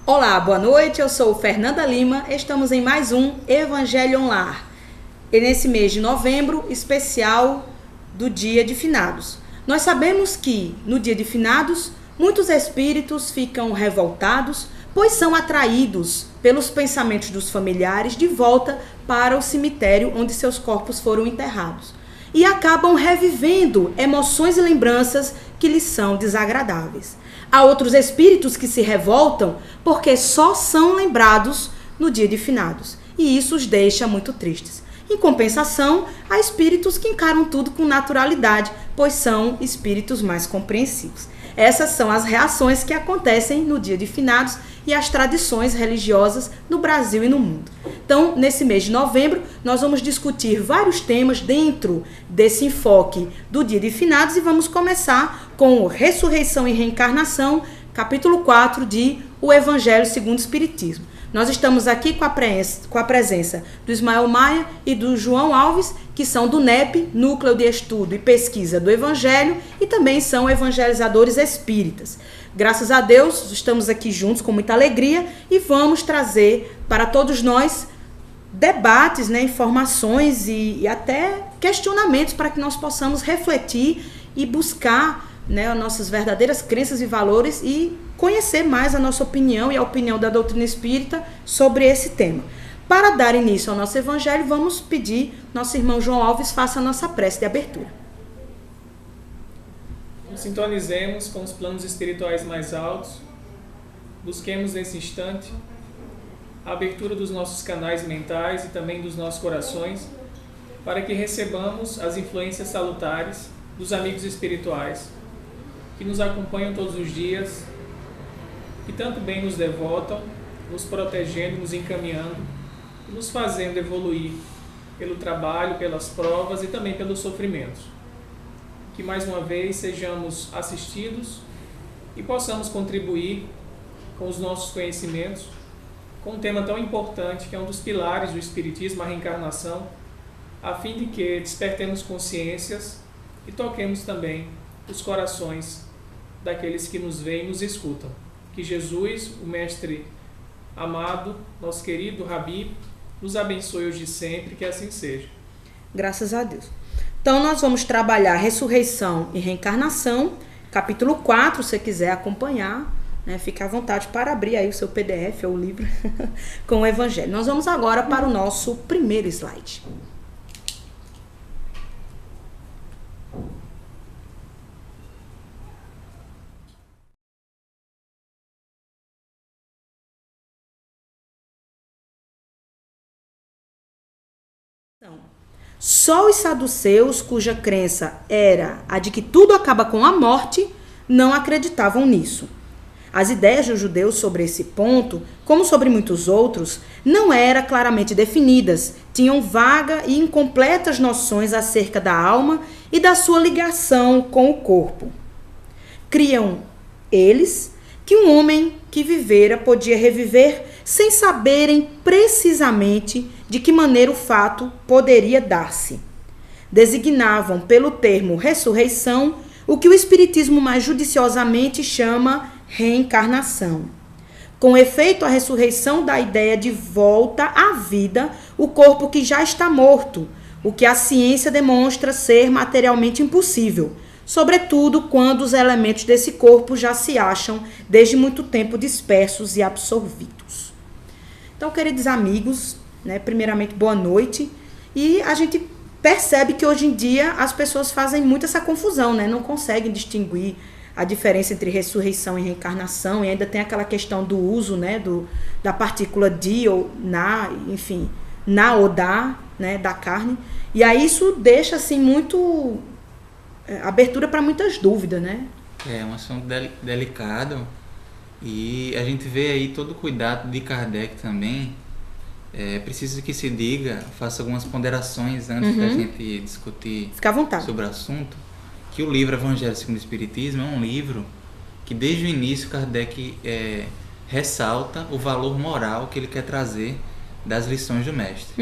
Olá, boa noite, eu sou Fernanda Lima, estamos em mais um Evangelho Online. E nesse mês de novembro, especial do Dia de Finados. Nós sabemos que no Dia de Finados, muitos espíritos ficam revoltados, pois são atraídos pelos pensamentos dos familiares de volta para o cemitério onde seus corpos foram enterrados. E acabam revivendo emoções e lembranças que lhes são desagradáveis. Há outros espíritos que se revoltam porque só são lembrados no dia de finados. E isso os deixa muito tristes. Em compensação, há espíritos que encaram tudo com naturalidade, pois são espíritos mais compreensivos. Essas são as reações que acontecem no dia de finados e as tradições religiosas no Brasil e no mundo. Então, nesse mês de novembro, nós vamos discutir vários temas dentro desse enfoque do dia de finados e vamos começar com Ressurreição e Reencarnação, capítulo 4 de O Evangelho segundo o Espiritismo. Nós estamos aqui com a presença do Ismael Maia e do João Alves, que são do NEP, Núcleo de Estudo e Pesquisa do Evangelho, e também são evangelizadores espíritas. Graças a Deus, estamos aqui juntos com muita alegria e vamos trazer para todos nós debates, informações e até questionamentos para que nós possamos refletir e buscar as nossas verdadeiras crenças e valores e conhecer mais a nossa opinião e a opinião da doutrina espírita sobre esse tema. Para dar início ao nosso evangelho, vamos pedir nosso irmão João Alves faça a nossa prece de abertura. Nos sintonizemos com os planos espirituais mais altos, busquemos nesse instante a abertura dos nossos canais mentais e também dos nossos corações, para que recebamos as influências salutares dos amigos espirituais, que nos acompanham todos os dias, que tanto bem nos devotam, nos protegendo, nos encaminhando, nos fazendo evoluir pelo trabalho, pelas provas e também pelos sofrimentos. Que mais uma vez sejamos assistidos e possamos contribuir com os nossos conhecimentos com um tema tão importante que é um dos pilares do Espiritismo, a reencarnação, a fim de que despertemos consciências e toquemos também os corações daqueles que nos veem e nos escutam. Que Jesus, o Mestre amado, nosso querido Rabi, nos abençoe hoje e sempre, que assim seja. Graças a Deus. Então, nós vamos trabalhar Ressurreição e Reencarnação, capítulo 4, se você quiser acompanhar, fique à vontade para abrir aí o seu PDF ou o livro com o Evangelho. Nós vamos agora para o nosso primeiro slide. Só os saduceus, cuja crença era a de que tudo acaba com a morte, não acreditavam nisso. As ideias dos judeus sobre esse ponto, como sobre muitos outros, não eram claramente definidas, tinham vaga e incompletas noções acerca da alma e da sua ligação com o corpo. Criam eles que um homem que vivera podia reviver sem saberem precisamente de que maneira o fato poderia dar-se. Designavam pelo termo ressurreição o que o Espiritismo mais judiciosamente chama reencarnação. Com efeito, a ressurreição dá a ideia de volta à vida o corpo que já está morto, o que a ciência demonstra ser materialmente impossível, sobretudo quando os elementos desse corpo já se acham desde muito tempo dispersos e absorvidos. Então, queridos amigos, primeiramente, boa noite. E a gente percebe que hoje em dia as pessoas fazem muito essa confusão, não conseguem distinguir a diferença entre ressurreição e reencarnação, e ainda tem aquela questão do uso da partícula di ou na, enfim, na ou da carne. E aí isso deixa assim muito abertura para muitas dúvidas, É um assunto delicado. E a gente vê aí todo o cuidado de Kardec também. É preciso que se diga, faça algumas ponderações antes da gente discutir sobre o assunto, que o livro Evangelho segundo o Espiritismo é um livro que desde o início Kardec ressalta o valor moral que ele quer trazer das lições do mestre.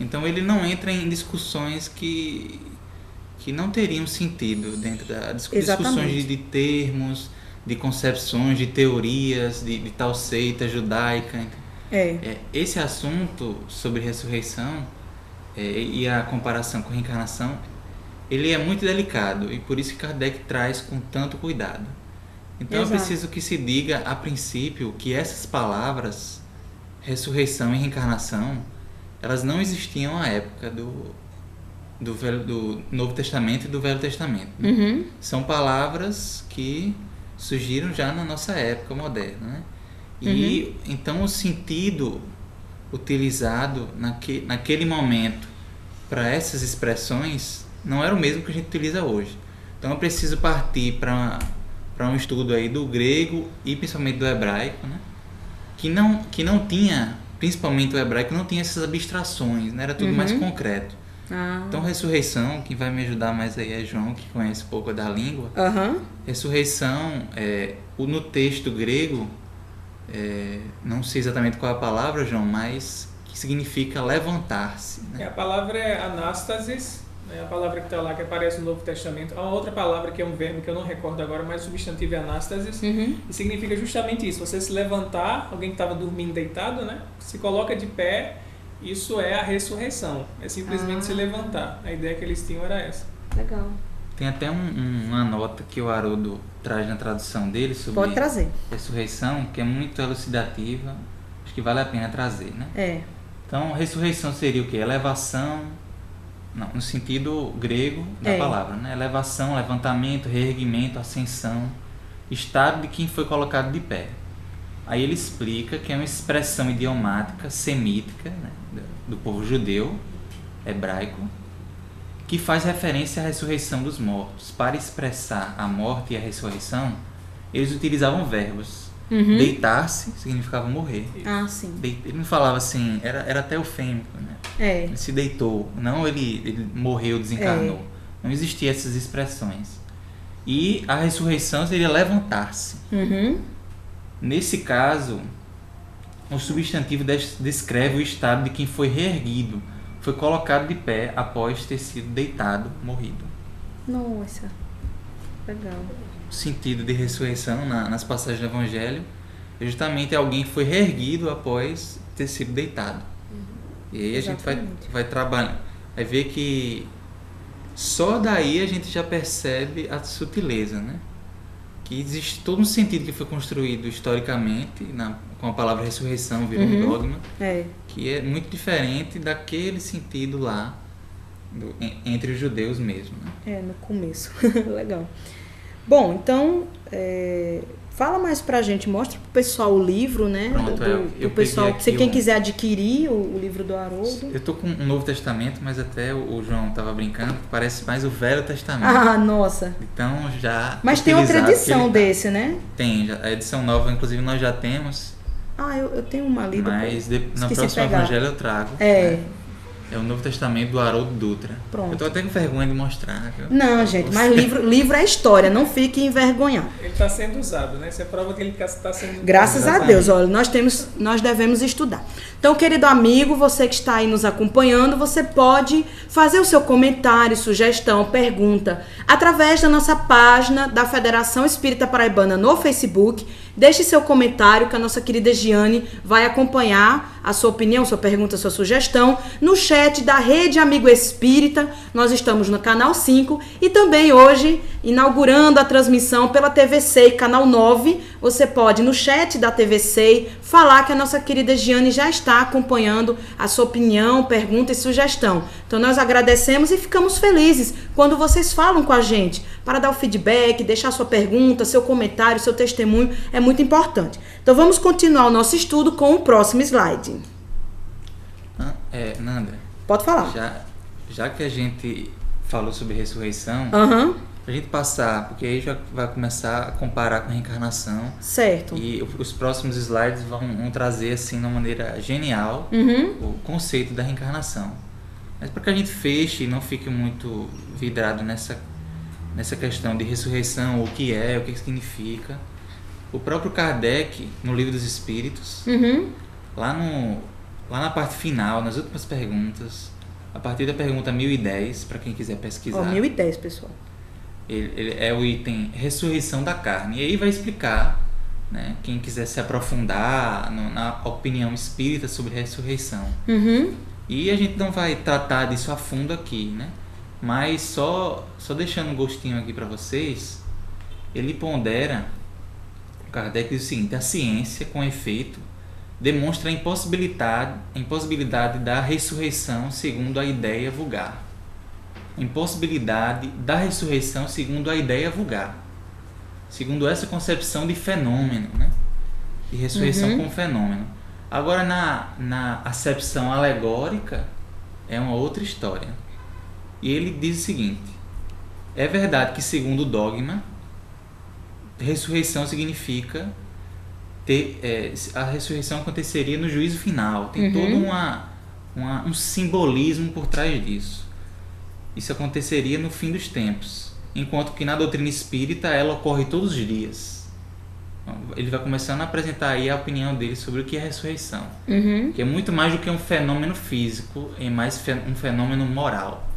Então ele não entra em discussões que não teriam sentido dentro das discussões de termos, de concepções, de teorias, de tal seita judaica. Esse assunto sobre ressurreição e a comparação com reencarnação, ele é muito delicado e por isso que Kardec traz com tanto cuidado. Então é preciso que se diga a princípio que essas palavras, ressurreição e reencarnação, elas não existiam à época do Novo Testamento e do Velho Testamento. São palavras que surgiram já na nossa época moderna, né? E então o sentido utilizado naquele momento para essas expressões não era o mesmo que a gente utiliza hoje. Então é preciso partir para um estudo aí do grego e principalmente do hebraico, né? Que não tinha, principalmente o hebraico, não tinha essas abstrações, né? Era tudo mais concreto. Então ressurreição, quem vai me ajudar mais aí é João, que conhece um pouco da língua. Ressurreição, no texto grego, não sei exatamente qual é a palavra, João, mas que significa levantar-se, né? A palavra é anástasis, né? A palavra que está lá, que aparece no Novo Testamento. Há uma outra palavra que é um verbo que eu não recordo agora, mas o substantivo é anástasis, e significa justamente isso: você se levantar, alguém que estava dormindo deitado, né? Se coloca de pé. Isso é a ressurreição, é simplesmente se levantar. A ideia que eles tinham era essa. Legal. Tem até uma nota que o Haroldo traz na tradução dele sobre ressurreição, que é muito elucidativa, acho que vale a pena trazer, né? Então, ressurreição seria o quê? Elevação, no sentido grego da palavra, né? Elevação, levantamento, reerguimento, ascensão, estado de quem foi colocado de pé. Aí ele explica que é uma expressão idiomática, semítica, né, do povo judeu, hebraico, que faz referência à ressurreição dos mortos. Para expressar a morte e a ressurreição, eles utilizavam verbos. Deitar-se significava morrer. Sim. Ele não falava assim, era até eufêmico, né? Ele se deitou, não ele morreu, desencarnou. Não existiam essas expressões. E a ressurreição seria levantar-se. Nesse caso, o substantivo descreve o estado de quem foi reerguido, foi colocado de pé após ter sido deitado, morrido. Nossa, legal. O sentido de ressurreição nas passagens do Evangelho é justamente alguém que foi reerguido após ter sido deitado. E aí a gente vai trabalhar, vai ver que só daí a gente já percebe a sutileza, né? Que existe todo um sentido que foi construído historicamente com a palavra ressurreição, virou um dogma, que é muito diferente daquele sentido lá entre os judeus mesmo, né? No começo. Legal. Bom, então fala mais pra gente, mostra pro pessoal o livro, né? Pronto, eu pessoal, quem quiser adquirir o livro do Haroldo. Eu tô com um Novo Testamento, mas até o João tava brincando, parece mais o Velho Testamento. Nossa. Então já. Mas tem outra edição desse, né? Tem, a edição nova, inclusive nós já temos. Eu tenho uma ali. Mas no próximo Evangelho eu trago. Né? É o Novo Testamento do Haroldo Dutra. Pronto. Eu tô até com vergonha de mostrar. Não, gente, mas livro é história, não fique envergonhado. Ele está sendo usado, né? Isso é prova que ele está sendo usado. Graças a Deus, olha, nós devemos estudar. Então, querido amigo, você que está aí nos acompanhando, você pode fazer o seu comentário, sugestão, pergunta, através da nossa página da Federação Espírita Paraibana no Facebook. Deixe seu comentário que a nossa querida Giane vai acompanhar a sua opinião, sua pergunta, sua sugestão no chat da Rede Amigo Espírita. Nós estamos no canal 5 e também hoje inaugurando a transmissão pela TV SEI, canal 9. Você pode no chat da TV SEI falar que a nossa querida Giane já está acompanhando a sua opinião, pergunta e sugestão. Então nós agradecemos e ficamos felizes quando vocês falam com a gente para dar o feedback, deixar sua pergunta, seu comentário, seu testemunho, é muito importante. Então vamos continuar o nosso estudo com o próximo slide. Nanda, pode falar. Já que a gente falou sobre ressurreição, a gente passar, porque aí já vai começar a comparar com a reencarnação. Certo. E os próximos slides vão trazer assim de uma maneira genial o conceito da reencarnação. Mas para que a gente feche e não fique muito vidrado nessa questão de ressurreição, o que significa, o próprio Kardec, no Livro dos Espíritos, lá na parte final, nas últimas perguntas, a partir da pergunta 1010, para quem quiser pesquisar. 1010, pessoal. Ele é o item ressurreição da carne. E aí vai explicar, né, quem quiser se aprofundar na opinião espírita sobre ressurreição. E a gente não vai tratar disso a fundo aqui, né? Mas só deixando um gostinho aqui para vocês, ele pondera, o Kardec diz o seguinte: a ciência, com efeito, demonstra a impossibilidade da ressurreição segundo a ideia vulgar. Impossibilidade da ressurreição segundo a ideia vulgar. Segundo essa concepção de fenômeno, né? De ressurreição como fenômeno. Agora, na acepção alegórica, é uma outra história. E ele diz o seguinte: é verdade que, segundo o dogma, ressurreição significa a ressurreição aconteceria no juízo final. Tem todo um simbolismo por trás disso. Isso aconteceria no fim dos tempos, enquanto que na doutrina espírita ela ocorre todos os dias. Ele vai começando a apresentar aí a opinião dele sobre o que é ressurreição, que é muito mais do que um fenômeno físico, é mais um fenômeno moral,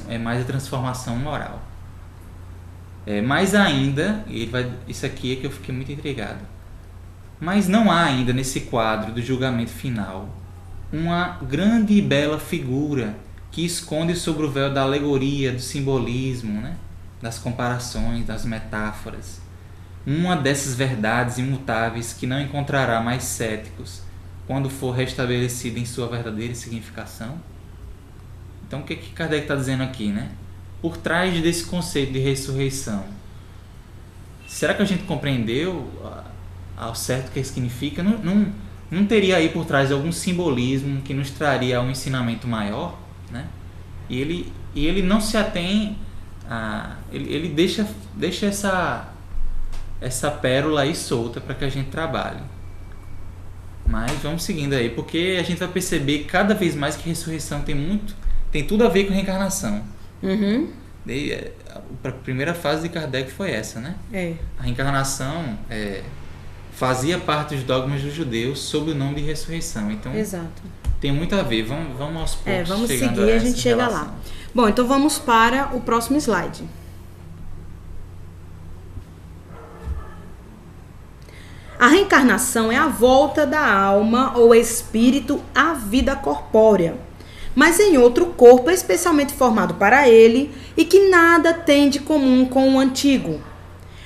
é mais a transformação moral. Mais ainda, isso aqui é que eu fiquei muito intrigado, mas não há ainda nesse quadro do julgamento final uma grande e bela figura que esconde sobre o véu da alegoria, do simbolismo, né? Das comparações, das metáforas, uma dessas verdades imutáveis que não encontrará mais céticos quando for restabelecida em sua verdadeira significação? Então, o que Kardec está dizendo aqui, né? Por trás desse conceito de ressurreição, será que a gente compreendeu ao certo o que significa? Não teria aí por trás algum simbolismo que nos traria a um ensinamento maior, né? E ele não se atém ele deixa essa pérola aí solta para que a gente trabalhe. Mas vamos seguindo aí, porque a gente vai perceber cada vez mais que ressurreição tem tudo a ver com reencarnação. A primeira fase de Kardec foi essa, né? A reencarnação fazia parte dos dogmas dos judeus sob o nome de ressurreição. Então, exato. Tem muito a ver. Vamos aos poucos. Vamos seguir e a gente chega lá. Bom, então vamos para o próximo slide. A reencarnação é a volta da alma ou espírito à vida corpórea, mas em outro corpo especialmente formado para ele e que nada tem de comum com o antigo.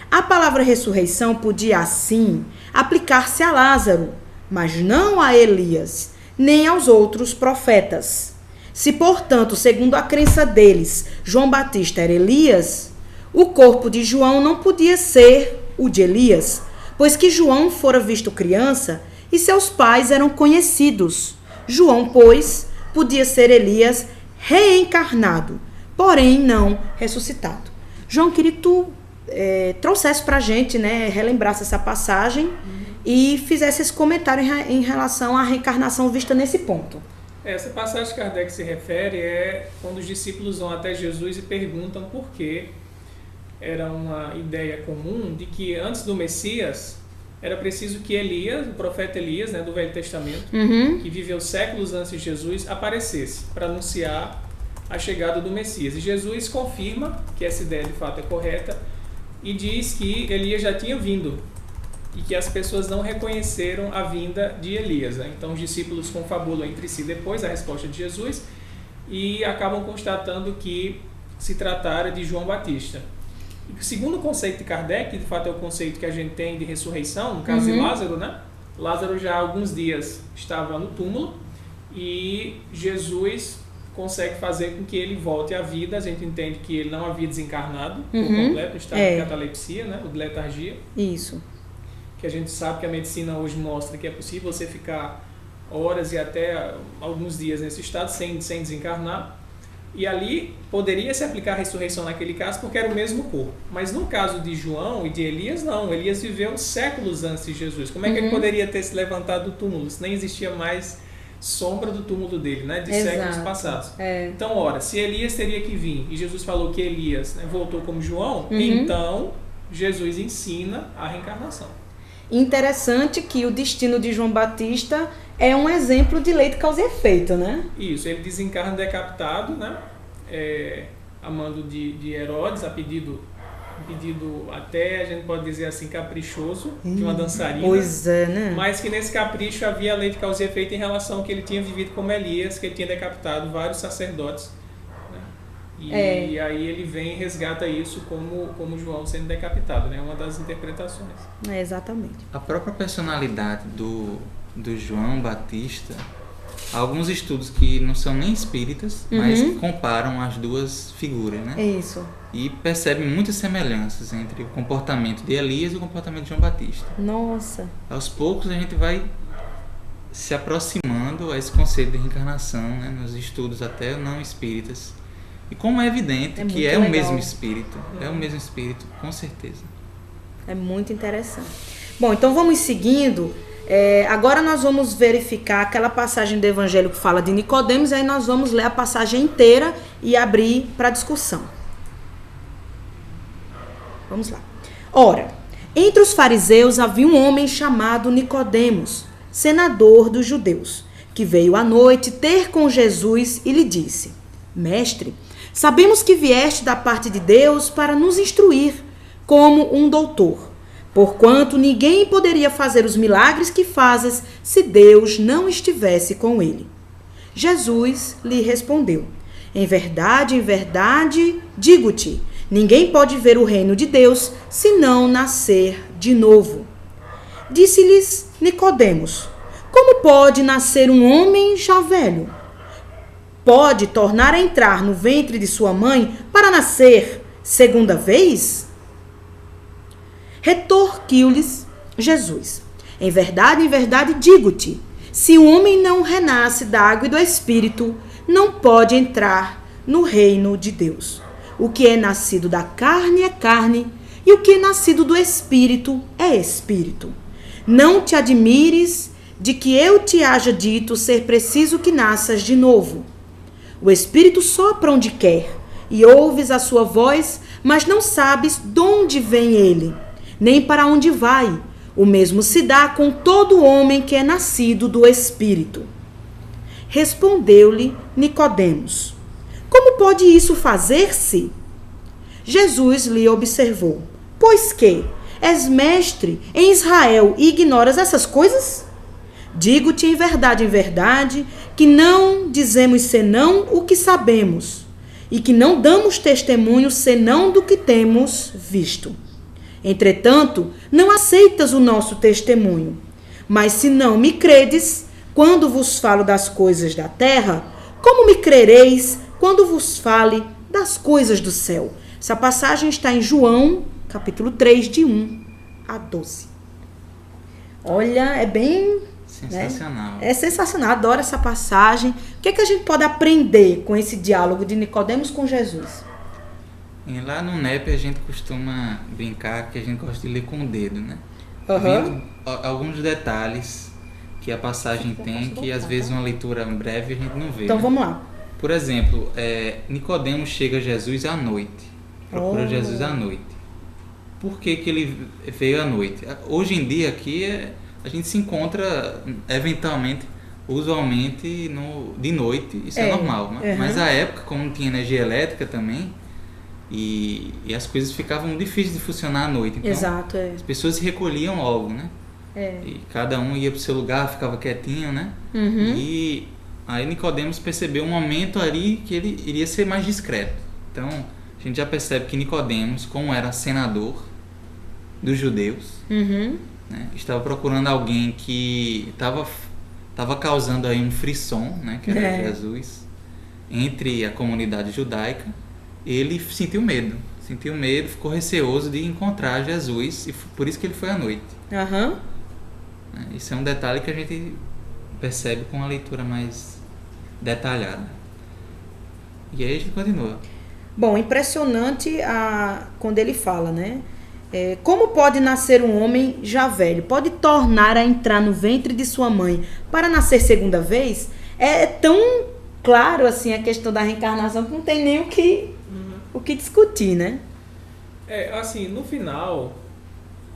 A palavra ressurreição podia, assim, aplicar-se a Lázaro, mas não a Elias, nem aos outros profetas. Se, portanto, segundo a crença deles, João Batista era Elias, o corpo de João não podia ser o de Elias, pois que João fora visto criança e seus pais eram conhecidos. João, pois, podia ser Elias reencarnado, porém não ressuscitado. João, queria que tu trouxesse para a gente, né, relembrasse essa passagem e fizesse esse comentário em relação à reencarnação vista nesse ponto. Essa passagem que Kardec se refere é quando os discípulos vão até Jesus e perguntam por que era uma ideia comum de que antes do Messias era preciso que Elias, o profeta Elias, né, do Velho Testamento, que viveu séculos antes de Jesus, aparecesse para anunciar a chegada do Messias. E Jesus confirma que essa ideia de fato é correta e diz que Elias já tinha vindo e que as pessoas não reconheceram a vinda de Elias, né? Então os discípulos confabulam entre si depois a resposta de Jesus e acabam constatando que se tratara de João Batista. E segundo o conceito de Kardec, que de fato é o conceito que a gente tem de ressurreição, no caso de Lázaro, né? Lázaro já há alguns dias estava no túmulo e Jesus consegue fazer com que ele volte à vida. A gente entende que ele não havia desencarnado por completo, estava em catalepsia, né? Ou de letargia. Isso. Que a gente sabe que a medicina hoje mostra que é possível você ficar horas e até alguns dias nesse estado sem desencarnar. E ali poderia se aplicar a ressurreição naquele caso porque era o mesmo corpo. Mas no caso de João e de Elias, não. Elias viveu séculos antes de Jesus. Como é que ele poderia ter se levantado do túmulo? Se nem existia mais sombra do túmulo dele, né? De séculos passados. Então, ora, se Elias teria que vir e Jesus falou que Elias, né, voltou como João, então Jesus ensina a reencarnação. Interessante que o destino de João Batista é um exemplo de lei de causa e efeito, né? Isso, ele desencarna decapitado, né? a mando de Herodes, a pedido até, a gente pode dizer assim, caprichoso, de uma dançarina. Pois é, né? Mas que nesse capricho havia a lei de causa e efeito em relação ao que ele tinha vivido como Elias, que ele tinha decapitado vários sacerdotes. Né? E aí ele vem e resgata isso como João sendo decapitado, né? Uma das interpretações. Exatamente. A própria personalidade do João Batista, há alguns estudos que não são nem espíritas, mas que comparam as duas figuras, né? É isso. E percebem muitas semelhanças entre o comportamento de Elias e o comportamento de João Batista. Nossa. Aos poucos a gente vai se aproximando a esse conceito de reencarnação, né? Nos estudos até não espíritas. E como é evidente que é o mesmo espírito, com certeza. É muito interessante. Bom, então vamos seguindo. Agora nós vamos verificar aquela passagem do Evangelho que fala de Nicodemos, aí nós vamos ler a passagem inteira e abrir para discussão. Vamos lá. Ora, entre os fariseus havia um homem chamado Nicodemos, senador dos judeus, que veio à noite ter com Jesus e lhe disse: Mestre, sabemos que vieste da parte de Deus para nos instruir como um doutor, porquanto ninguém poderia fazer os milagres que fazes se Deus não estivesse com ele. Jesus lhe respondeu: em verdade, digo-te, ninguém pode ver o reino de Deus se não nascer de novo. Disse-lhes Nicodemos: como pode nascer um homem já velho? Pode tornar a entrar no ventre de sua mãe para nascer segunda vez? Retorquiu-lhes Jesus: em verdade, digo-te, se o homem não renasce da água e do Espírito, não pode entrar no reino de Deus. O que é nascido da carne é carne, e o que é nascido do Espírito é Espírito. Não te admires de que eu te haja dito ser preciso que nasças de novo. O Espírito sopra onde quer, e ouves a sua voz, mas não sabes de onde vem ele, nem para onde vai. O mesmo se dá com todo homem que é nascido do Espírito. Respondeu-lhe Nicodemos: como pode isso fazer-se? Jesus lhe observou: pois que és mestre em Israel e ignoras essas coisas? Digo-te em verdade, que não dizemos senão o que sabemos, e que não damos testemunho senão do que temos visto. Entretanto, não aceitas o nosso testemunho. Mas se não me credes, quando vos falo das coisas da terra, como me crereis quando vos fale das coisas do céu? Essa passagem está em João, capítulo 3, de 1 a 12. Olha, é bem... sensacional. É sensacional, adoro essa passagem. O que é que a gente pode aprender com esse diálogo de Nicodemos com Jesus? E lá no NEP a gente costuma brincar que a gente gosta de ler com o dedo, né? Uhum. Vendo alguns detalhes que a passagem tem, que às vezes uma leitura breve a gente não vê. Então né? vamos lá. Por exemplo, Nicodemos chega a Jesus à noite. Procura Jesus à noite. Por que ele veio à noite? Hoje em dia aqui a gente se encontra eventualmente, usualmente de noite, isso é normal, né? Mas a época, como não tinha energia elétrica também, e as coisas ficavam difíceis de funcionar à noite. Então, exato, as pessoas se recolhiam logo, né? E cada um ia para o seu lugar, ficava quietinho, né? Uhum. E aí Nicodemos percebeu um momento ali que ele iria ser mais discreto. Então, a gente já percebe que Nicodemos, como era senador dos judeus, uhum. né, estava procurando alguém que estava causando aí um frisson, né, que era Jesus, entre a comunidade judaica. Ele sentiu medo, ficou receoso de encontrar Jesus, e por isso que ele foi à noite. Uhum. Isso é um detalhe que a gente percebe com uma leitura mais detalhada. E aí a gente continua. Bom, impressionante quando ele fala, né? Como pode nascer um homem já velho? Pode tornar a entrar no ventre de sua mãe para nascer segunda vez? É tão claro assim a questão da reencarnação que não tem nem o que discutir, né? Assim, no final,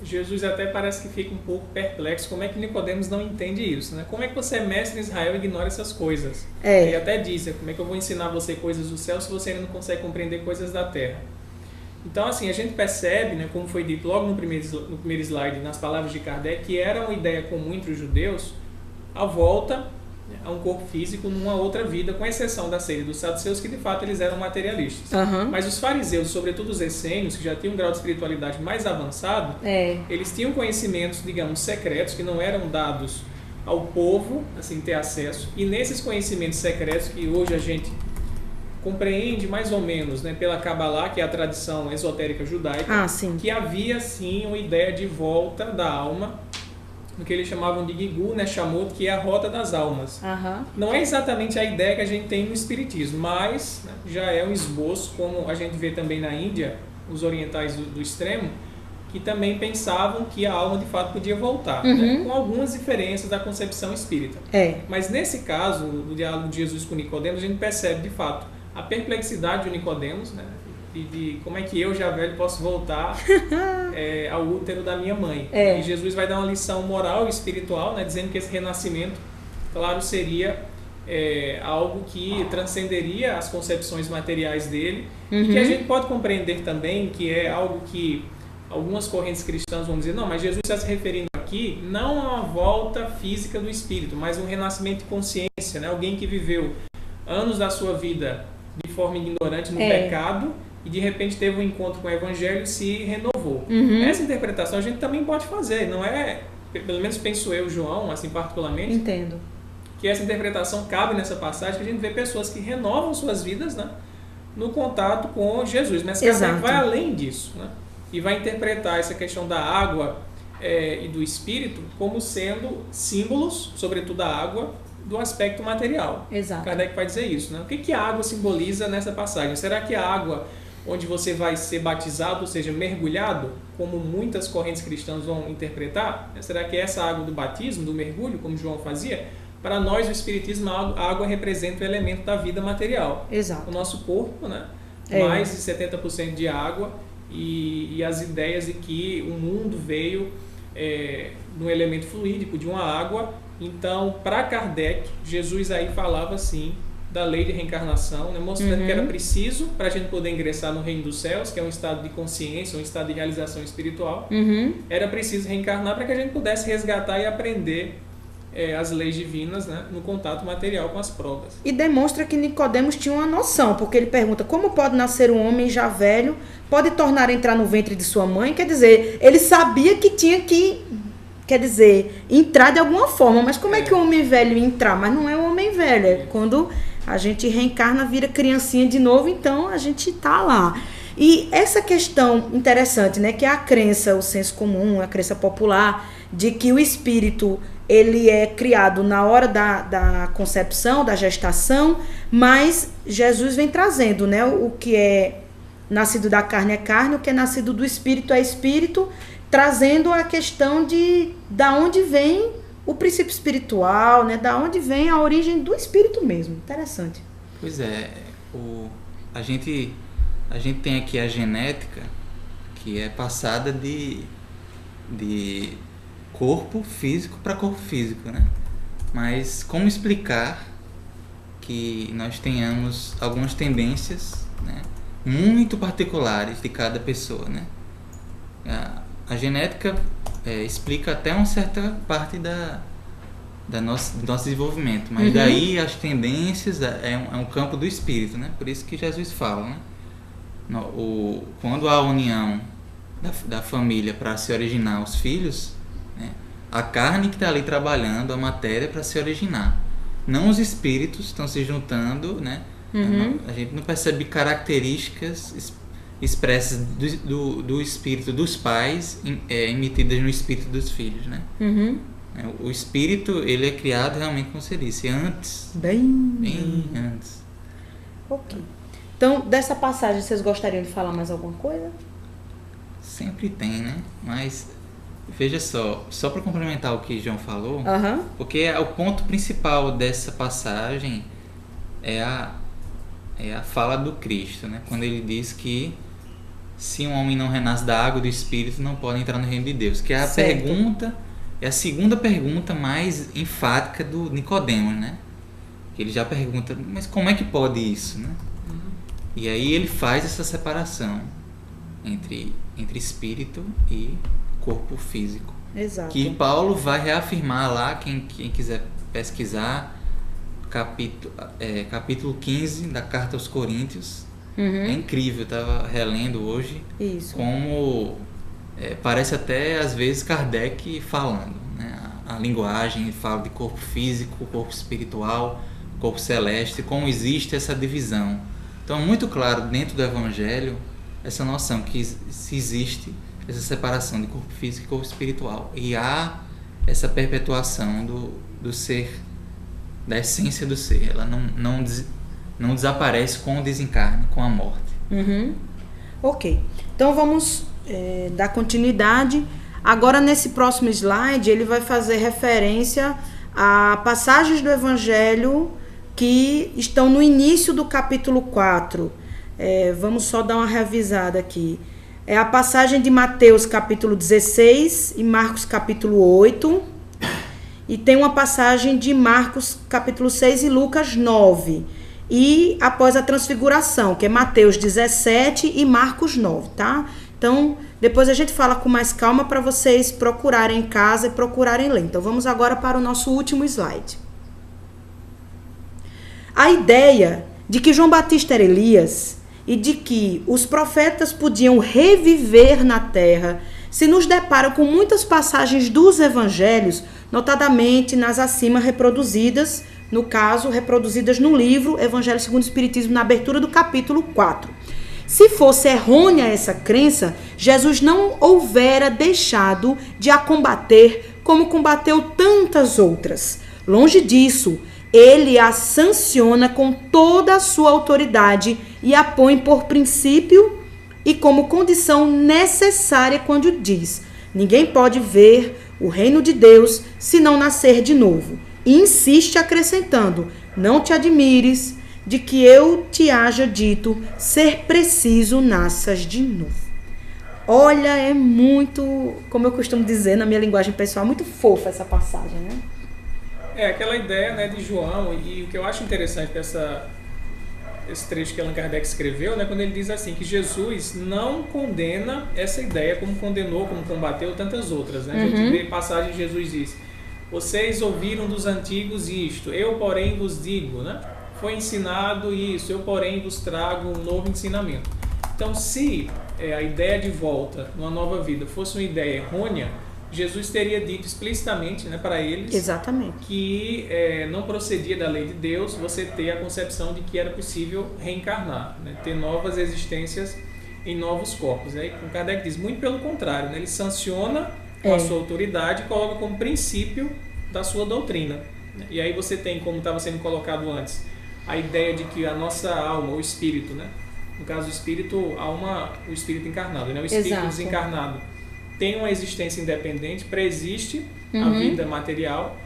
Jesus até parece que fica um pouco perplexo. Como é que Nicodemos não entende isso, né? Como é que você é mestre em Israel e ignora essas coisas? Ele até diz, como é que eu vou ensinar você coisas do céu se você ainda não consegue compreender coisas da terra? Então, assim, a gente percebe, né, como foi dito logo no primeiro slide, nas palavras de Kardec, que era uma ideia comum entre os judeus a volta a um corpo físico numa outra vida, com exceção da seita dos saduceus, que de fato eles eram materialistas. Mas os fariseus, sobretudo os essênios, que já tinham um grau de espiritualidade mais avançado, eles tinham conhecimentos, digamos, secretos, que não eram dados ao povo, assim, ter acesso. E nesses conhecimentos secretos, que hoje a gente compreende mais ou menos, né, pela Kabbalah, que é a tradição esotérica judaica, que havia sim uma ideia de volta da alma, no que eles chamavam de Gigu, né, Shamot, que é a rota das almas. Não é exatamente a ideia que a gente tem no Espiritismo, mas, né, já é um esboço, como a gente vê também na Índia, os orientais do extremo, que também pensavam que a alma de fato podia voltar, né, com algumas diferenças da concepção espírita. Mas nesse caso, no diálogo de Jesus com Nicodemos, a gente percebe de fato a perplexidade de Nicodemos, né, de como é que eu, já velho, posso voltar ao útero da minha mãe. E Jesus vai dar uma lição moral e espiritual, né, dizendo que esse renascimento, claro, seria algo que transcenderia as concepções materiais dele, e que a gente pode compreender também que é algo que algumas correntes cristãs vão dizer, não, mas Jesus está se referindo aqui não a uma volta física do espírito, mas um renascimento de consciência, né? Alguém que viveu anos da sua vida de forma ignorante no pecado e de repente teve um encontro com o Evangelho e se renovou. Essa interpretação a gente também pode fazer, não é, pelo menos penso eu, João, assim particularmente, Entendo. que essa interpretação cabe nessa passagem, que a gente vê pessoas que renovam suas vidas, né, no contato com Jesus, mas Kardec vai além disso, né, e vai interpretar essa questão da água e do espírito como sendo símbolos, sobretudo a água, do aspecto material. Kardec vai dizer isso, né? O que a água simboliza nessa passagem? Será que a água onde você vai ser batizado, ou seja, mergulhado, como muitas correntes cristãs vão interpretar? Será que essa água do batismo, do mergulho, como João fazia? Para nós, o Espiritismo, a água representa o elemento da vida material. O nosso corpo, né? Mais de 70% de água, e as ideias de que o mundo veio de um elemento fluídico, de uma água. Então, para Kardec, Jesus aí falava assim da lei de reencarnação, né, mostrando que era preciso para a gente poder ingressar no reino dos céus, que é um estado de consciência, um estado de realização espiritual, era preciso reencarnar para que a gente pudesse resgatar e aprender as leis divinas, né, no contato material com as provas. E demonstra que Nicodemos tinha uma noção, porque ele pergunta como pode nascer um homem já velho, pode tornar a entrar no ventre de sua mãe, quer dizer, ele sabia que tinha que, quer dizer, entrar de alguma forma, mas como é que o homem velho ia entrar? Mas não é um homem velho, é quando a gente reencarna, vira criancinha de novo, então a gente tá lá. E essa questão interessante, né, que é a crença, o senso comum, a crença popular, de que o espírito, ele é criado na hora da concepção, da gestação, mas Jesus vem trazendo, né, o que é nascido da carne é carne, o que é nascido do espírito é espírito, trazendo a questão de da onde vem o princípio espiritual, né, da onde vem a origem do espírito mesmo. Interessante. Pois é, a gente tem aqui a genética, que é passada de corpo físico para corpo físico, né? Mas como explicar que nós tenhamos algumas tendências, né, muito particulares de cada pessoa, né? A genética explica até uma certa parte do nosso desenvolvimento, mas daí as tendências é um campo do espírito, né? Por isso que Jesus fala, né? Quando há a união da família para se originar os filhos, né, a carne que está ali trabalhando, a matéria para se originar, não os espíritos estão se juntando, né? A gente não percebe características expressas do espírito dos pais emitidas no espírito dos filhos, né? O espírito, ele é criado realmente, como você disse, antes, bem antes. Ok. Então, dessa passagem, vocês gostariam de falar mais alguma coisa? Sempre tem, né? Mas veja só para complementar o que João falou, porque o ponto principal dessa passagem é a fala do Cristo, né? Quando ele diz que se um homem não renasce da água e do Espírito, não pode entrar no reino de Deus. Que é a Certo. pergunta, é a segunda pergunta mais enfática do Nicodemos, né? Que ele já pergunta, mas como é que pode isso, né? E aí ele faz essa separação entre espírito e corpo físico. Exato. Que Paulo vai reafirmar lá, quem quiser pesquisar, capítulo 15 da Carta aos Coríntios. É incrível, eu estava relendo hoje. Isso. Como parece até às vezes Kardec falando, né? A linguagem, ele fala de corpo físico, corpo espiritual, corpo celeste, como existe essa divisão. Então é muito claro dentro do Evangelho essa noção que se existe essa separação de corpo físico e corpo espiritual. E há essa perpetuação do ser, da essência do ser. Ela não desaparece com o desencarne, com a morte. Ok. Então vamos dar continuidade. Agora, nesse próximo slide, ele vai fazer referência a passagens do Evangelho que estão no início do capítulo 4. Vamos só dar uma revisada aqui. É a passagem de Mateus capítulo 16 e Marcos capítulo 8. E tem uma passagem de Marcos capítulo 6 e Lucas 9. E após a transfiguração, que é Mateus 17 e Marcos 9, tá? Então, depois a gente fala com mais calma para vocês procurarem em casa e procurarem ler. Então, vamos agora para o nosso último slide. A ideia de que João Batista era Elias e de que os profetas podiam reviver na terra se nos depara com muitas passagens dos evangelhos, notadamente nas acima reproduzidas, no caso, reproduzidas no livro Evangelho segundo o Espiritismo, na abertura do capítulo 4. Se fosse errônea essa crença, Jesus não houvera deixado de a combater como combateu tantas outras. Longe disso, ele a sanciona com toda a sua autoridade e a põe por princípio e como condição necessária quando diz: ninguém pode ver o reino de Deus se não nascer de novo. E insiste acrescentando: não te admires de que eu te haja dito ser preciso nasças de novo. Olha, é muito, como eu costumo dizer na minha linguagem pessoal, muito fofa essa passagem, né? Aquela ideia, né, de João, e o que eu acho interessante esse trecho que Allan Kardec escreveu, né, quando ele diz assim, que Jesus não condena essa ideia como condenou, como combateu tantas outras, né? A gente vê passagem que Jesus diz: vocês ouviram dos antigos isto, eu porém vos digo, né? Foi ensinado isso, eu porém vos trago um novo ensinamento. Então, se a ideia de volta numa nova vida fosse uma ideia errônea, Jesus teria dito explicitamente, né, para eles, exatamente, que não procedia da lei de Deus você ter a concepção de que era possível reencarnar, né, ter novas existências em novos corpos. Aí o Kardec diz muito pelo contrário, né, ele sanciona com a sua autoridade e coloca como princípio da sua doutrina. E aí você tem, como estava sendo colocado antes, a ideia de que a nossa alma, o espírito, né, no caso do espírito, alma, o espírito encarnado, né, o espírito desencarnado, tem uma existência independente, preexiste a vida material,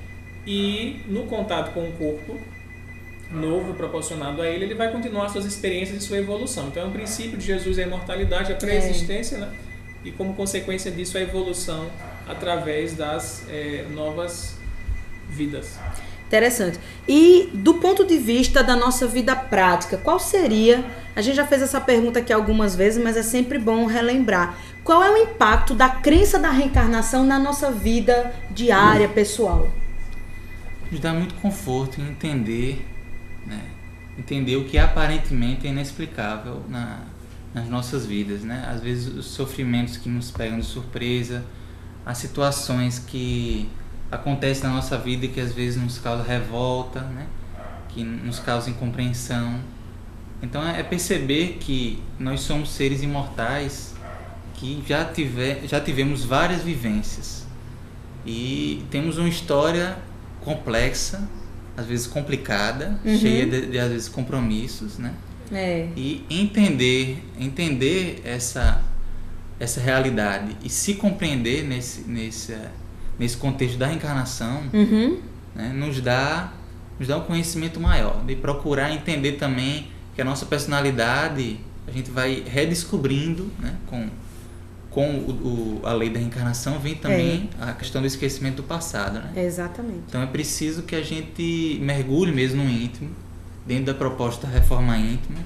e no contato com o corpo novo proporcionado a ele, ele vai continuar suas experiências e sua evolução. Então, o princípio de Jesus é a imortalidade, a pré-existência, né? E como consequência disso, a evolução através das novas vidas. Interessante. E do ponto de vista da nossa vida prática, qual seria, a gente já fez essa pergunta aqui algumas vezes, mas é sempre bom relembrar, qual é o impacto da crença da reencarnação na nossa vida diária, pessoal? Nos dá muito conforto em entender, né? Entender o que aparentemente é inexplicável nas nossas vidas, né? Às vezes os sofrimentos que nos pegam de surpresa, as situações que acontece na nossa vida e que às vezes nos causa revolta, né? Que nos causa incompreensão. Então é perceber que nós somos seres imortais que já tivemos várias vivências e temos uma história complexa, às vezes complicada, cheia de às vezes compromissos, né? E entender essa realidade e se compreender nesse contexto da reencarnação, né, nos dá um conhecimento maior, de procurar entender também que a nossa personalidade a gente vai redescobrindo, né? Com a lei da reencarnação vem também a questão do esquecimento do passado, né? Exatamente. Então é preciso que a gente mergulhe mesmo no íntimo, dentro da proposta da reforma íntima,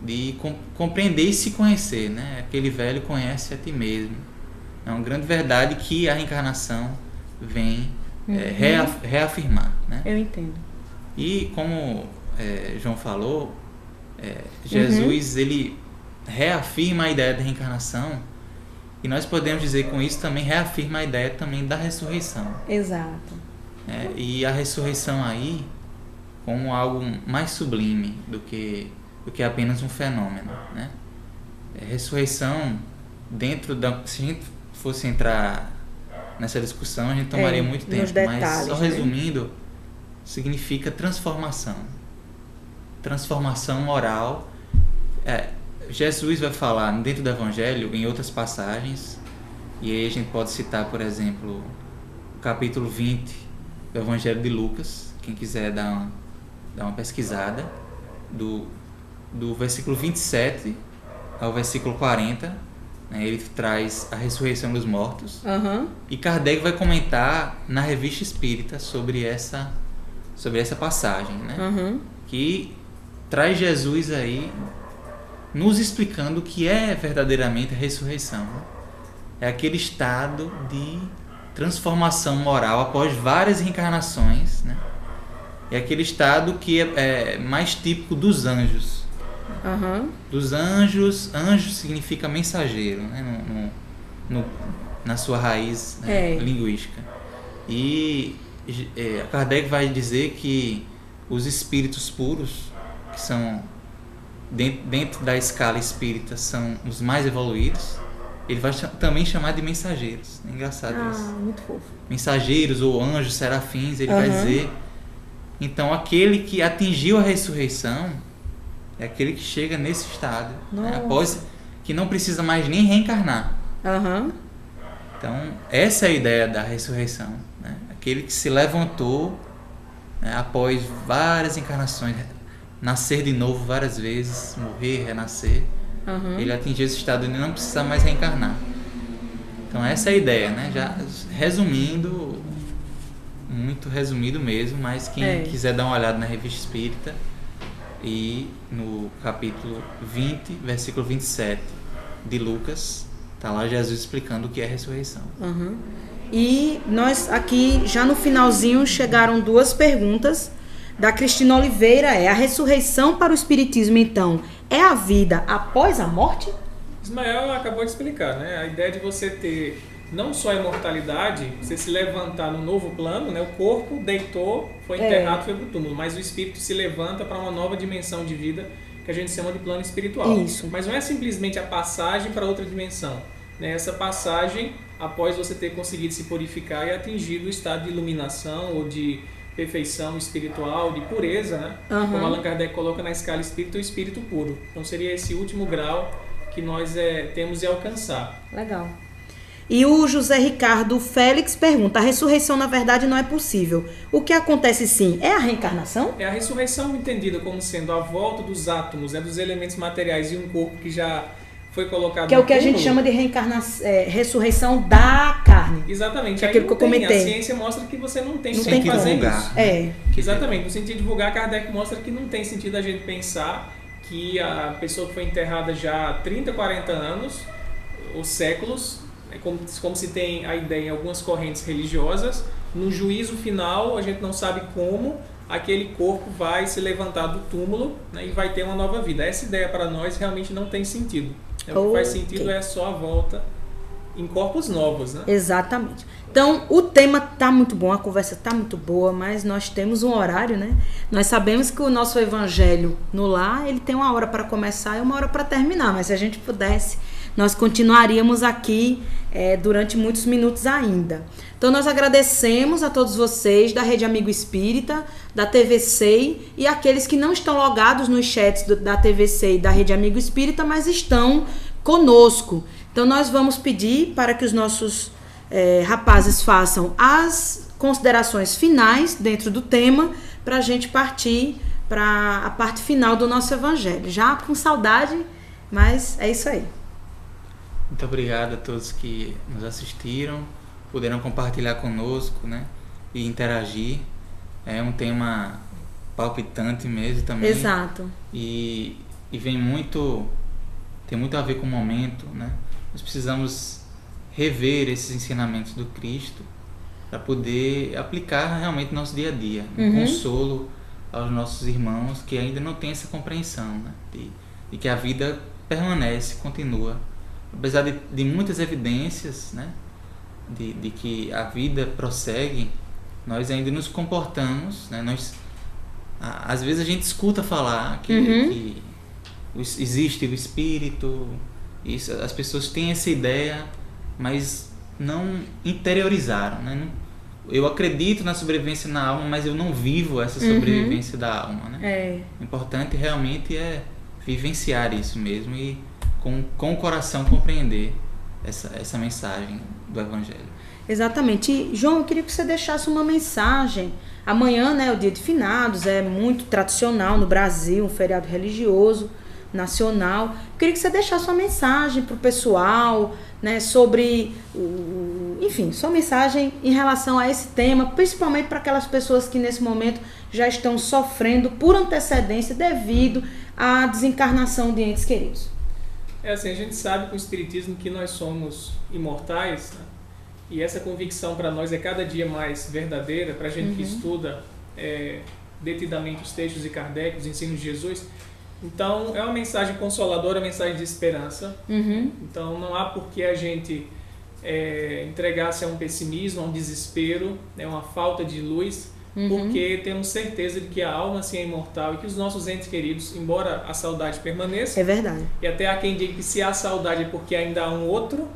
de compreender e se conhecer, né? Aquele velho conhece a ti mesmo. É uma grande verdade que a reencarnação vem reafirmar, né? Eu entendo. E como João falou, Jesus ele reafirma a ideia da reencarnação, e nós podemos dizer com isso também reafirma a ideia também da ressurreição. Exato. E a ressurreição aí como algo mais sublime do que apenas um fenômeno, né? Ressurreição se a gente fosse entrar nessa discussão, a gente tomaria muito tempo, detalhes, mas só né? resumindo, significa transformação moral. Jesus vai falar dentro do Evangelho, em outras passagens, e aí a gente pode citar, por exemplo, o capítulo 20 do Evangelho de Lucas, quem quiser dar uma pesquisada, do versículo 27 ao versículo 40, né, ele traz a ressurreição dos mortos, e Kardec vai comentar na Revista Espírita sobre essa passagem, né, que traz Jesus aí nos explicando o que é verdadeiramente a ressurreição. É aquele estado de transformação moral após várias reencarnações, né? É aquele estado que é mais típico dos anjos. Dos anjos, anjo significa mensageiro, né? Na sua raiz, né? Linguística. E Kardec vai dizer que os espíritos puros, que são dentro da escala espírita, são os mais evoluídos, ele vai também chamar de mensageiros. É engraçado isso. Muito fofo. Mensageiros ou anjos, serafins, ele vai dizer. Então, aquele que atingiu a ressurreição é aquele que chega nesse estado, né? Após que não precisa mais nem reencarnar. Então, essa é a ideia da ressurreição, né? Aquele que se levantou, né, após várias encarnações, nascer de novo várias vezes, morrer, renascer, ele atingiu esse estado de não precisar mais reencarnar. Então essa é a ideia, né? Já resumindo, muito resumido mesmo, mas quem quiser dar uma olhada na Revista Espírita e no capítulo 20, versículo 27 de Lucas, tá lá Jesus explicando o que é ressurreição. E nós aqui, já no finalzinho, chegaram 2 perguntas. Da Cristina Oliveira a ressurreição para o Espiritismo, então, é a vida após a morte? Ismael acabou de explicar, né? A ideia de você ter não só a imortalidade, você se levantar no novo plano, né? O corpo deitou, foi enterrado, foi pro túmulo, mas o espírito se levanta para uma nova dimensão de vida que a gente chama de plano espiritual. Isso. Mas não é simplesmente a passagem para outra dimensão, né? Essa passagem, após você ter conseguido se purificar e atingido o estado de iluminação ou de perfeição espiritual, de pureza, né? Como Allan Kardec coloca na escala espírita, o espírito puro. Então seria esse último grau que nós temos de alcançar. Legal. E o José Ricardo Félix pergunta: a ressurreição na verdade não é possível. O que acontece sim é a reencarnação? É a ressurreição entendida como sendo a volta dos átomos, né, dos elementos materiais em um corpo que já foi colocado. Que é o que a gente chama de ressurreição da carne. Exatamente. Que é aquilo que eu comentei. A ciência mostra que você não tem não sentido tem fazer como. Isso. Exatamente. No sentido de divulgar, Kardec mostra que não tem sentido a gente pensar que a pessoa que foi enterrada já há 30, 40 anos ou séculos, como se tem a ideia em algumas correntes religiosas, no juízo final a gente não sabe como aquele corpo vai se levantar do túmulo, né, e vai ter uma nova vida. Essa ideia para nós realmente não tem sentido. O que faz sentido é só a volta em corpos novos, né? Exatamente. Então, o tema tá muito bom, a conversa tá muito boa, mas nós temos um horário, né? Nós sabemos que o nosso evangelho no lar, ele tem uma hora para começar e uma hora para terminar, mas se a gente pudesse, nós continuaríamos aqui durante muitos minutos ainda. Então, nós agradecemos a todos vocês da Rede Amigo Espírita, da TVC e aqueles que não estão logados nos chats da TVC e da Rede Amigo Espírita, mas estão conosco. Então, nós vamos pedir para que os nossos rapazes façam as considerações finais dentro do tema, para a gente partir para a parte final do nosso evangelho. Já com saudade Mas é isso aí. Muito obrigado a todos que nos assistiram, puderam compartilhar conosco, né? E interagir. É um tema palpitante mesmo também. Exato. E tem muito a ver com o momento, né? Nós precisamos rever esses ensinamentos do Cristo para poder aplicar realmente no nosso dia a dia, um consolo aos nossos irmãos que ainda não têm essa compreensão, né? De que a vida permanece, continua, apesar de muitas evidências, né? De que a vida prossegue, nós ainda nos comportamos, né? Às vezes a gente escuta falar que existe o espírito, isso, as pessoas têm essa ideia, mas não interiorizaram, né? Eu acredito na sobrevivência na alma, mas eu não vivo essa sobrevivência da alma, né? O importante realmente é vivenciar isso mesmo e com o coração compreender essa mensagem do Evangelho. Exatamente. E, João, eu queria que você deixasse uma mensagem. Amanhã, né, é o Dia de Finados, é muito tradicional no Brasil, um feriado religioso, nacional. Eu queria que você deixasse uma mensagem para o pessoal, né, sobre, enfim, sua mensagem em relação a esse tema, principalmente para aquelas pessoas que nesse momento já estão sofrendo por antecedência devido à desencarnação de entes queridos. É assim, a gente sabe com o Espiritismo que nós somos imortais, né? E essa convicção para nós é cada dia mais verdadeira, para a gente que estuda detidamente os textos de Kardec, os ensinos de Jesus. Então, é uma mensagem consoladora, uma mensagem de esperança. Então, não há por que a gente entregar-se a um pessimismo, a um desespero, uma falta de luz, porque temos certeza de que a alma sim é imortal e que os nossos entes queridos, embora a saudade permaneça... É verdade. E até há quem diga que se há saudade é porque ainda há um outro...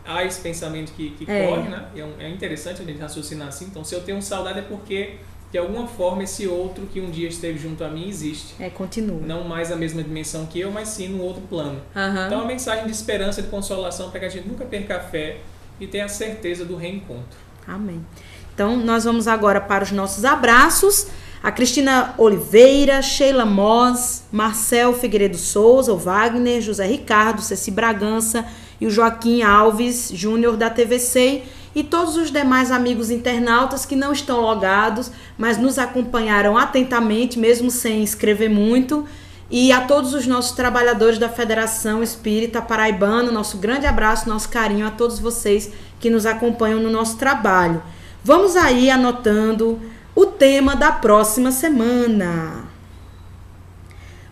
Há esse pensamento que corre, né? E é interessante a gente raciocinar assim. Então, se eu tenho saudade é porque, de alguma forma, esse outro que um dia esteve junto a mim existe. Continua. Não mais na mesma dimensão que eu, mas sim no outro plano. Então, é uma mensagem de esperança, de consolação, para que a gente nunca perca a fé e tenha a certeza do reencontro. Amém. Então, nós vamos agora para os nossos abraços. A Cristina Oliveira, Sheila Moz, Marcel Figueiredo Souza, o Wagner, José Ricardo, Ceci Bragança e o Joaquim Alves Júnior da TVC e todos os demais amigos internautas que não estão logados, mas nos acompanharam atentamente, mesmo sem escrever muito. E a todos os nossos trabalhadores da Federação Espírita Paraibana, nosso grande abraço, nosso carinho a todos vocês que nos acompanham no nosso trabalho. Vamos aí anotando o tema da próxima semana.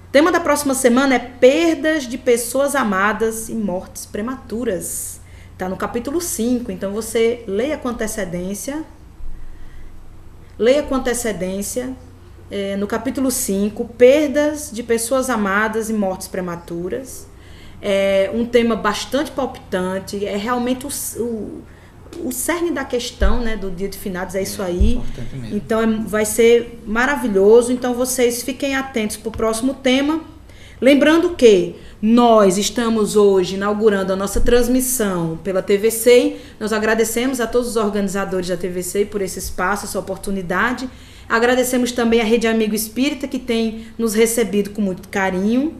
O tema da próxima semana é perdas de pessoas amadas e mortes prematuras. Está no capítulo 5, então você leia com antecedência. No capítulo 5, perdas de pessoas amadas e mortes prematuras. É um tema bastante palpitante, é realmente o cerne da questão, né, do Dia de Finados, é isso aí. Então vai ser maravilhoso. Então vocês fiquem atentos para o próximo tema. Lembrando que nós estamos hoje inaugurando a nossa transmissão pela TVC. Nós agradecemos a todos os organizadores da TVC por esse espaço, essa oportunidade. Agradecemos também a Rede Amigo Espírita, que tem nos recebido com muito carinho,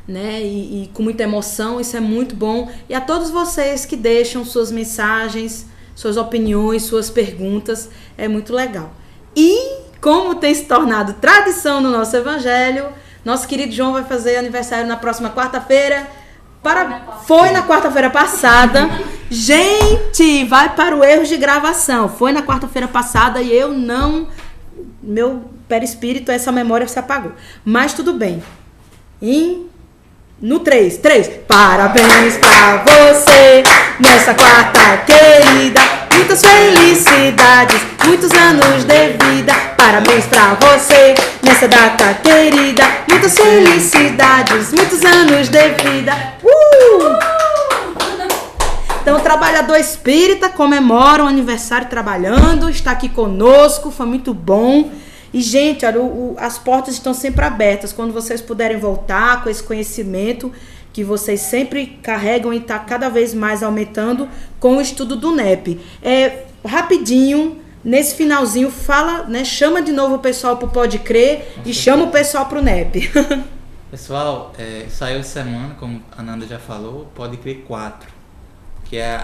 né, e com muita emoção. Isso é muito bom. E a todos vocês que deixam suas mensagens, suas opiniões, suas perguntas, é muito legal. E como tem se tornado tradição no nosso Evangelho, nosso querido João vai fazer aniversário na próxima quarta-feira. Foi na quarta-feira passada. Gente, vai para o erro de gravação. Foi na quarta-feira passada e eu não... Meu perispírito, essa memória se apagou. Mas tudo bem. No 3. Parabéns pra você nessa quarta querida. Muitas felicidades, muitos anos de vida. Parabéns pra você nessa data querida. Muitas felicidades, muitos anos de vida. Então o trabalhador espírita comemora o aniversário trabalhando, está aqui conosco, foi muito bom. E, gente, olha, as portas estão sempre abertas. Quando vocês puderem voltar com esse conhecimento que vocês sempre carregam e está cada vez mais aumentando com o estudo do NEP. Rapidinho, nesse finalzinho, fala, né, chama de novo o pessoal para o Pode Crer e chama o pessoal para o NEP. Pessoal, saiu essa semana, como a Nanda já falou, Pode Crer 4, que é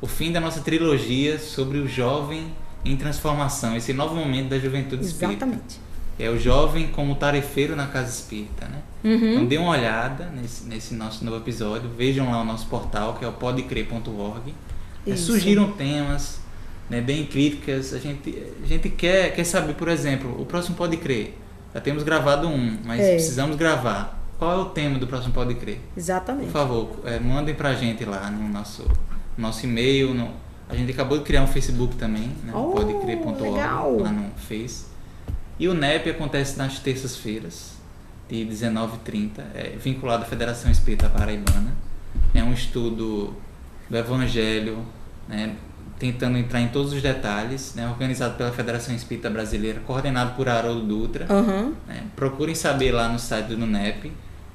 o fim da nossa trilogia sobre o jovem em transformação, esse novo momento da juventude espírita. Exatamente. É o jovem como tarefeiro na casa espírita, né? Então dê uma olhada nesse nosso novo episódio, vejam lá o nosso portal, que é o podecrer.org. Surgiram temas, né, bem críticas, a gente quer saber, por exemplo, o próximo Pode Crer. Já temos gravado mas precisamos gravar. Qual é o tema do próximo Pode Crer? Exatamente. Por favor, mandem pra gente lá no nosso e-mail. A gente acabou de criar um Facebook também, né? Podecrer.org, lá no Face. E o NEP acontece nas terças-feiras, de 19h30, vinculado à Federação Espírita Paraibana. É um estudo do Evangelho, né, tentando entrar em todos os detalhes, né, organizado pela Federação Espírita Brasileira, coordenado por Haroldo Dutra. Né. Procurem saber lá no site do NEP,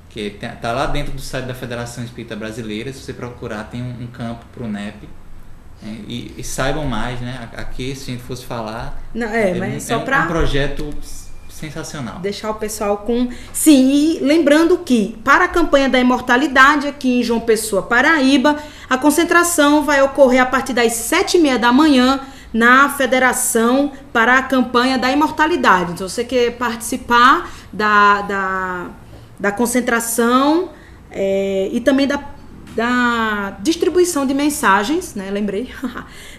que está lá dentro do site da Federação Espírita Brasileira. Se você procurar, tem um campo para o NEP. E saibam mais, né? Aqui, se a gente fosse falar, mas só um projeto sensacional. Deixar o pessoal com... Sim, e lembrando que para a campanha da imortalidade aqui em João Pessoa, Paraíba, a concentração vai ocorrer a partir das 7h30 da manhã na Federação para a campanha da imortalidade. Então, se você quer participar da concentração e também da distribuição de mensagens, né? Lembrei.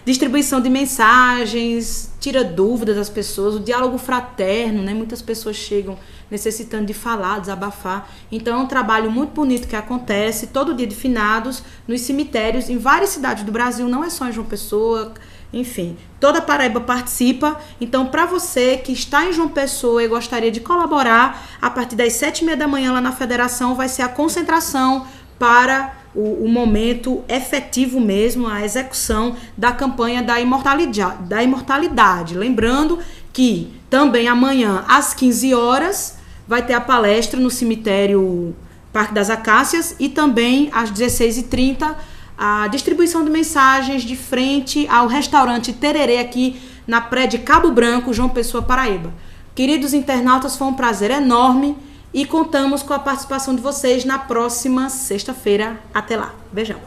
Distribuição de mensagens, tira dúvidas das pessoas, o diálogo fraterno, né? Muitas pessoas chegam necessitando de falar, desabafar. Então é um trabalho muito bonito que acontece todo dia de finados nos cemitérios em várias cidades do Brasil, não é só em João Pessoa, enfim, toda a Paraíba participa. Então, para você que está em João Pessoa e gostaria de colaborar, a partir das 7h30 da manhã lá na Federação vai ser a concentração para o momento efetivo mesmo, a execução da campanha da imortalidade. Lembrando que também amanhã, às 15 horas, vai ter a palestra no cemitério Parque das Acácias e também às 16h30 a distribuição de mensagens de frente ao restaurante Tererê aqui na praia de Cabo Branco, João Pessoa, Paraíba. Queridos internautas, foi um prazer enorme. E contamos com a participação de vocês na próxima sexta-feira. Até lá. Beijão.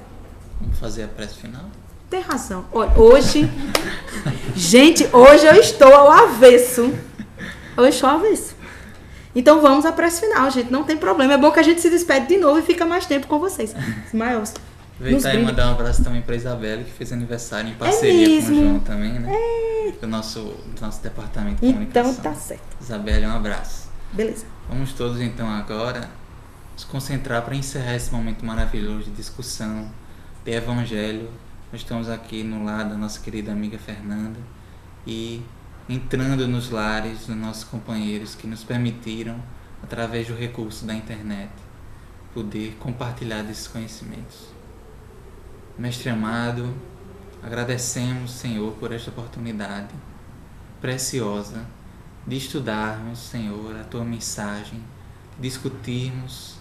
Vamos fazer a prece final? Tem razão. Olha, hoje... Gente, hoje eu estou ao avesso. Hoje estou ao avesso. Então vamos à prece final, gente. Não tem problema. É bom que a gente se despede de novo e fica mais tempo com vocês. Ismael, aproveitar e mandar um abraço também para Isabela, que fez aniversário em parceria com o João também, né? Do nosso departamento de comunicação. Então tá certo. Isabela, um abraço. Beleza. Vamos todos então agora nos concentrar para encerrar esse momento maravilhoso de discussão, de evangelho. Nós estamos aqui no lar da nossa querida amiga Fernanda e entrando nos lares dos nossos companheiros que nos permitiram, através do recurso da internet, poder compartilhar desses conhecimentos. Mestre amado, agradecemos, Senhor, por esta oportunidade preciosa de estudarmos, Senhor, a Tua mensagem, de discutirmos,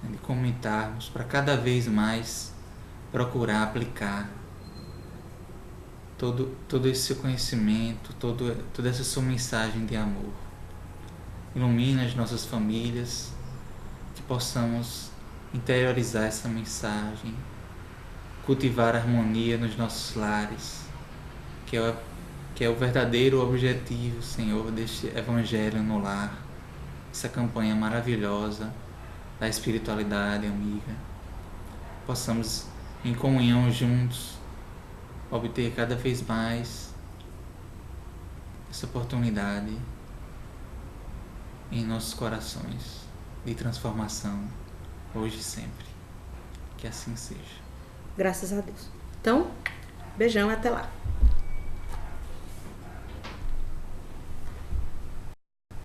de comentarmos, para cada vez mais procurar aplicar todo esse seu conhecimento, toda essa sua mensagem de amor. Ilumina as nossas famílias, que possamos interiorizar essa mensagem, cultivar a harmonia nos nossos lares, que é o verdadeiro objetivo, Senhor, deste Evangelho no lar, essa campanha maravilhosa da espiritualidade amiga. Possamos, em comunhão juntos, obter cada vez mais essa oportunidade em nossos corações de transformação, hoje e sempre. Que assim seja. Graças a Deus. Então, beijão e até lá.